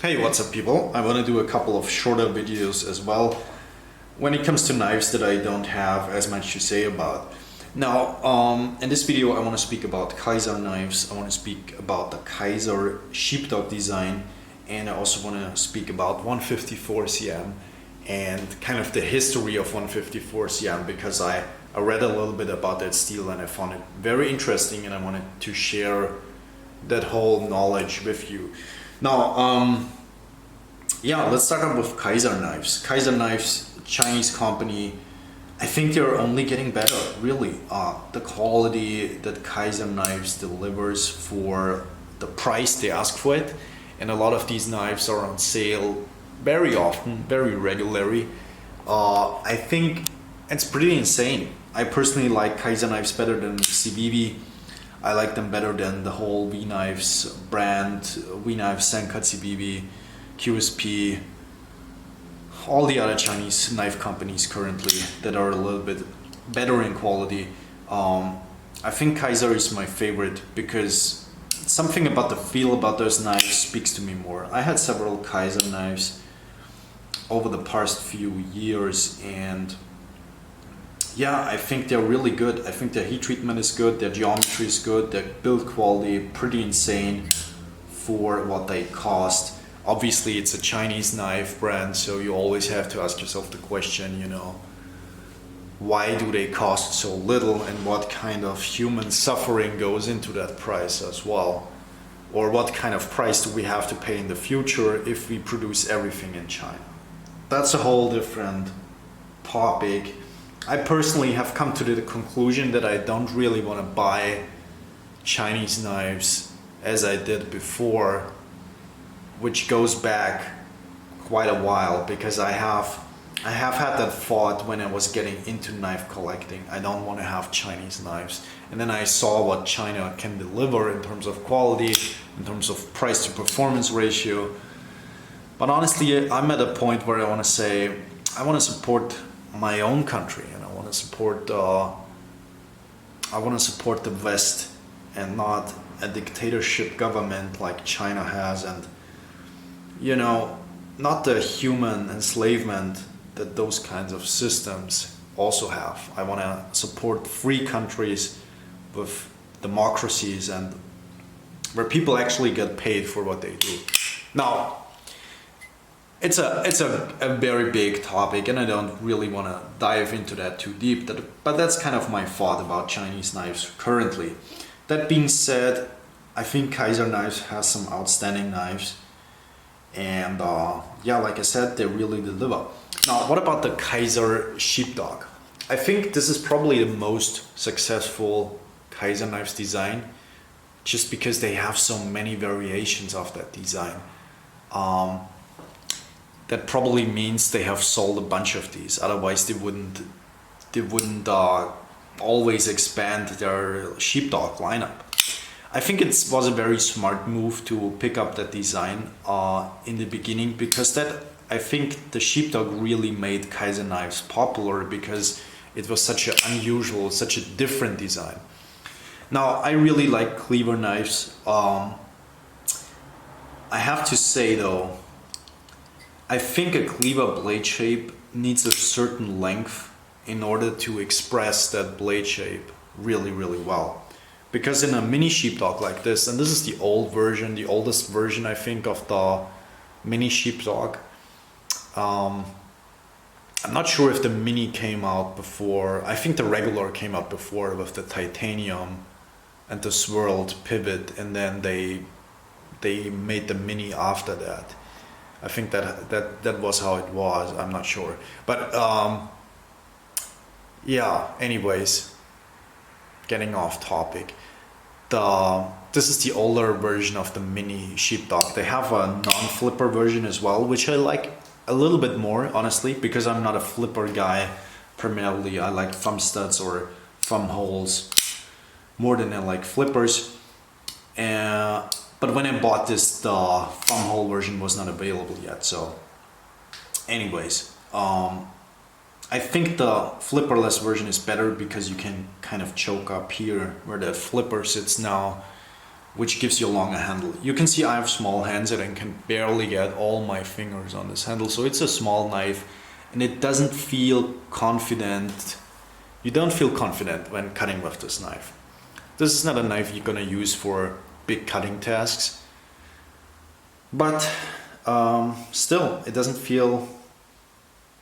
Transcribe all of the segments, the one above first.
Hey, what's up people? I want to do a couple of shorter videos as well when it comes to knives that I don't have as much to say about. Now, in this video I want to speak about Kizer knives, I want to speak about the Kizer Sheepdog design, and I also want to speak about 154 cm and kind of the history of 154 cm, because I read a little bit about that steel and I found it very interesting and I wanted to share that whole knowledge with you. Now, let's start off with Kizer knives. Kizer knives, Chinese company. I think they're only getting better, really. The quality that Kizer knives delivers for the price they ask for it, and a lot of these knives are on sale very often, very regularly. I think it's pretty insane. I personally like Kizer knives better than CVV. I like them better than the whole V-Knives brand, V-Knives, Senkatsu BB, QSP, all the other Chinese knife companies currently that are a little bit better in quality. I think Kizer is my favorite because something about the feel about those knives speaks to me more. I had several Kizer knives over the past few years, and yeah, I think they're really good. I think their heat treatment is good, their geometry is good, their build quality pretty insane for what they cost. Obviously it's a Chinese knife brand, so you always have to ask yourself the question, why do they cost so little, and what kind of human suffering goes into that price as well? Or what kind of price do we have to pay in the future if we produce everything in China? That's a whole different topic. I personally have come to the conclusion that I don't really want to buy Chinese knives as I did before, which goes back quite a while, because I have had that thought when I was getting into knife collecting. I don't want to have Chinese knives. And then I saw what China can deliver in terms of quality, in terms of price to performance ratio. But honestly, I'm at a point where I want to say, I want to support my own country, and I want to support the West and not a dictatorship government like China has, and not the human enslavement that those kinds of systems also have. I want to support free countries with democracies and where people actually get paid for what they do. Now, it's a very big topic, and I don't really want to dive into that too deep, but that's kind of my thought about Chinese knives currently. That being said, I think Kizer knives has some outstanding knives, and like I said, they really deliver. Now, what about the Kizer Sheepdog? I think this is probably the most successful Kizer knives design, just because they have so many variations of that design. That probably means they have sold a bunch of these. Otherwise, they wouldn't always expand their Sheepdog lineup. I think it was a very smart move to pick up that design in the beginning, because I think the Sheepdog really made Kizer knives popular because it was such an unusual, such a different design. Now, I really like cleaver knives. I have to say though, I think a cleaver blade shape needs a certain length in order to express that blade shape really, really well. Because in a mini Sheepdog like this, and this is the old version, the oldest version I think of the mini Sheepdog. I'm not sure if the mini came out before. I think the regular came out before with the titanium and the swirled pivot, and then they made the mini after that. I think that was how it was. I'm not sure, but anyways, getting off topic. This is the older version of the mini Sheepdog. They have a non-flipper version as well, which I like a little bit more, honestly, because I'm not a flipper guy. Primarily, I like thumb studs or thumb holes more than I like flippers. But when I bought this, the thumb hole version was not available yet. So anyways, I think the flipperless version is better because you can kind of choke up here where that flipper sits now. which gives you a longer handle. You can see I have small hands and I can barely get all my fingers on this handle, so it's a small knife and it doesn't feel confident. You don't feel confident when cutting with this knife. This is not a knife you're gonna use for big cutting tasks, but still it doesn't feel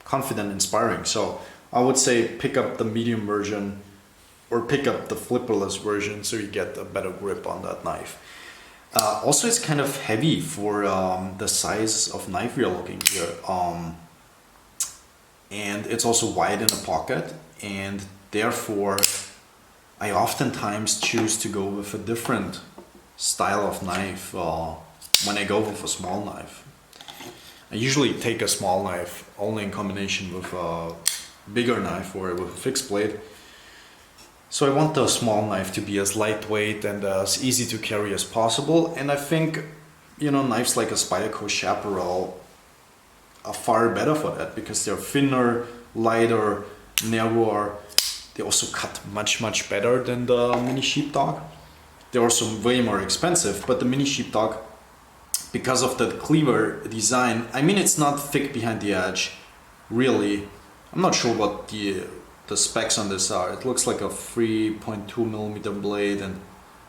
confident, inspiring. So I would say pick up the medium version or pick up the flipperless version so you get a better grip on that knife. Also, it's kind of heavy for the size of knife you're looking here. And it's also wide in the pocket, and therefore I oftentimes choose to go with a different style of knife when I go with a small knife. I usually take a small knife only in combination with a bigger knife or with a fixed blade. So I want the small knife to be as lightweight and as easy to carry as possible. And I think, you know, knives like a Spyderco Chaparral are far better for that because they're thinner, lighter, narrower. They also cut much better than the Mini Sheepdog. They're also way more expensive, but the Mini Sheepdog, because of the cleaver design, I mean, it's not thick behind the edge, really. I'm not sure what the specs on this are. It looks like a 3.2 millimeter blade, and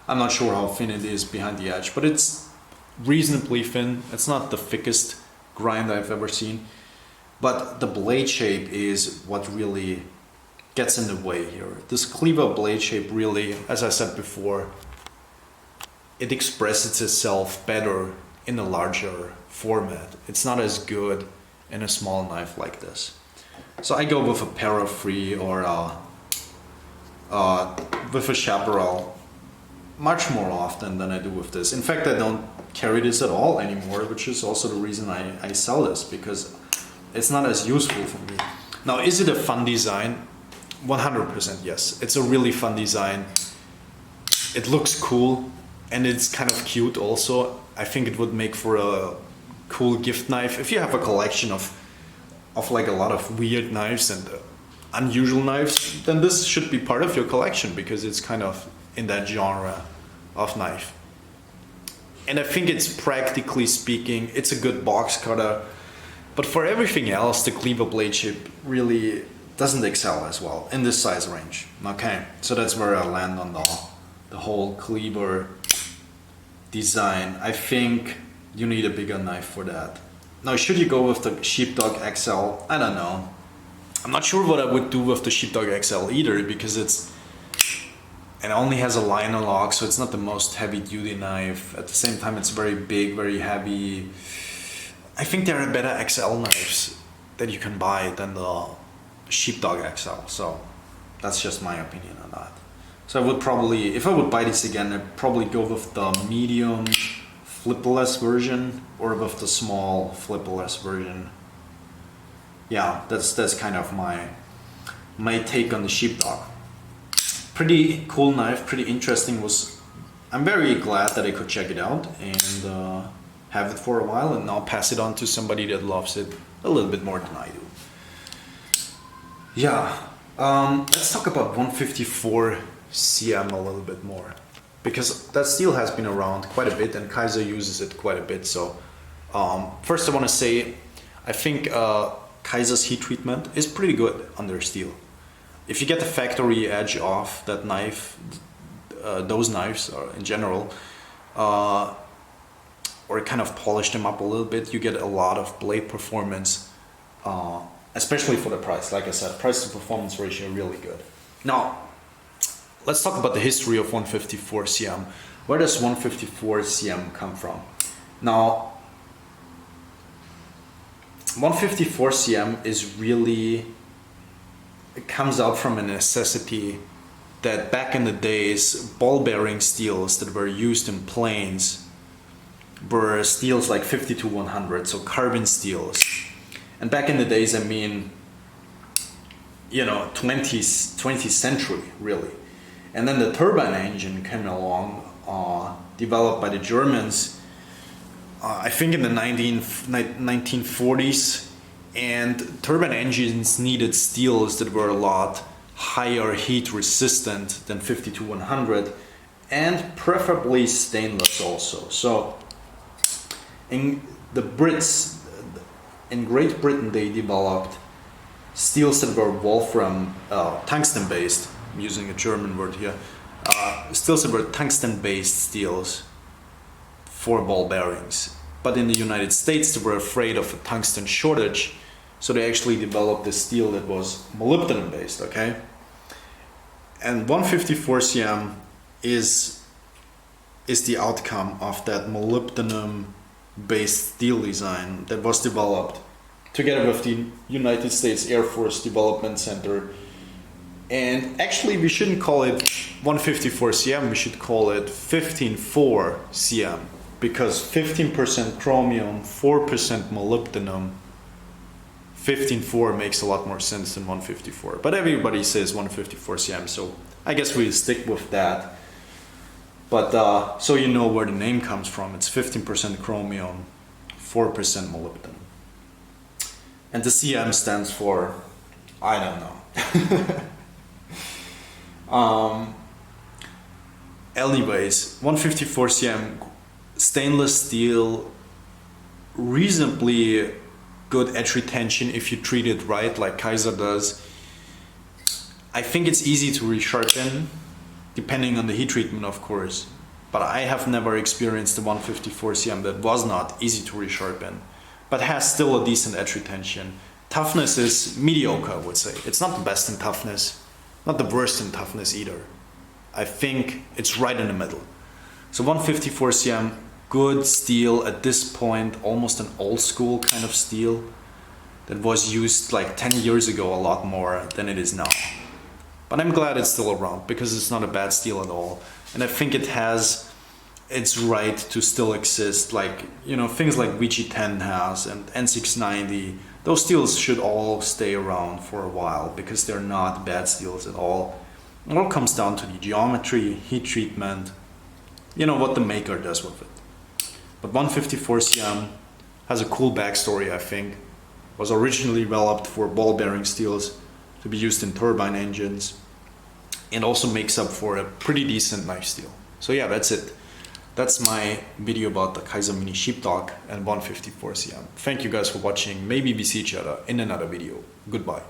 I'm not sure how thin it is behind the edge, but it's reasonably thin. It's not the thickest grind I've ever seen, but the blade shape is what really gets in the way here. This cleaver blade shape really, as I said before, it expresses itself better in a larger format. It's not as good in a small knife like this. So I go with a Para 3 or with a Chaparral much more often than I do with this. In fact, I don't carry this at all anymore, which is also the reason I sell this, because it's not as useful for me. Now, is it a fun design? 100% yes. It's a really fun design. It looks cool and it's kind of cute also. I think it would make for a cool gift knife. If you have a collection of like a lot of weird knives and unusual knives, then this should be part of your collection because it's kind of in that genre of knife. And I think it's, practically speaking, it's a good box cutter, but for everything else, the cleaver blade shape really doesn't excel as well in this size range. Okay, so that's where I land on the whole cleaver design. I think you need a bigger knife for that. Now, should you go with the Sheepdog XL? I don't know. I'm not sure what I would do with the Sheepdog XL either, because it only has a liner lock, so it's not the most heavy duty knife. At the same time, it's very big, very heavy. I think there are better XL knives that you can buy than the Sheepdog XL. So that's just my opinion on that. So I would probably, if I would buy this again, I'd probably go with the medium flipperless version or with the small flipperless version. Yeah, that's kind of my take on the Sheepdog. Pretty cool knife, pretty interesting. I'm very glad that I could check it out and have it for a while, and I'll pass it on to somebody that loves it a little bit more than I do. Yeah, let's talk about 154 CM a little bit more, because that steel has been around quite a bit and Kizer uses it quite a bit. So first I want to say, I think Kizer's heat treatment is pretty good on their steel. If you get the factory edge off that knife, those knives in general, or kind of polish them up a little bit, you get a lot of blade performance, especially for the price. Like I said, price to performance ratio really good. Now, let's talk about the history of 154 CM. Where does 154 CM come from? Now, 154 CM is really, it comes out from a necessity that back in the days, ball bearing steels that were used in planes were steels like 50-100, so carbon steels. And back in the days, I mean, you know, 20th century really. And then the turbine engine came along, developed by the Germans, I think in the 1940s, and turbine engines needed steels that were a lot higher heat resistant than 50-100, and preferably stainless also. So in the Brits, in Great Britain, they developed steels that were wolfram, tungsten based, I'm using a German word here, steels that were tungsten based steels for ball bearings. But in the United States, they were afraid of a tungsten shortage, so they actually developed a steel that was molybdenum based, okay? And 154 cm is the outcome of that molybdenum based steel design that was developed together with the United States Air Force Development Center. And actually we shouldn't call it 154 cm, we should call it 15.4 cm, because 15% chromium, 4% molybdenum, 15.4 makes a lot more sense than 154. But everybody says 154 cm, so I guess we stick with that. But so you know where the name comes from, it's 15% chromium, 4% molybdenum. And the CM stands for, I don't know. Anyways, 154 cm stainless steel, reasonably good edge retention if you treat it right, like Kizer does. I think it's easy to resharpen, depending on the heat treatment, of course. But I have never experienced the 154 cm that was not easy to resharpen, but has still a decent edge retention. Toughness is mediocre, I would say. It's not the best in toughness, not the worst in toughness either. I think it's right in the middle. So 154 cm, good steel at this point, almost an old school kind of steel that was used like 10 years ago a lot more than it is now. But I'm glad it's still around because it's not a bad steel at all. And I think it has its right to still exist, like, you know, things like VG10 has and N690. Those steels should all stay around for a while because they're not bad steels at all. It all comes down to the geometry, heat treatment, you know, what the maker does with it. But 154 cm has a cool backstory, I think. Was originally developed for ball bearing steels to be used in turbine engines, and also makes up for a pretty decent knife steel. So yeah, that's it. That's my video about the Kizer Mini Sheepdog and 154 cm. Thank you guys for watching. Maybe we see each other in another video. Goodbye.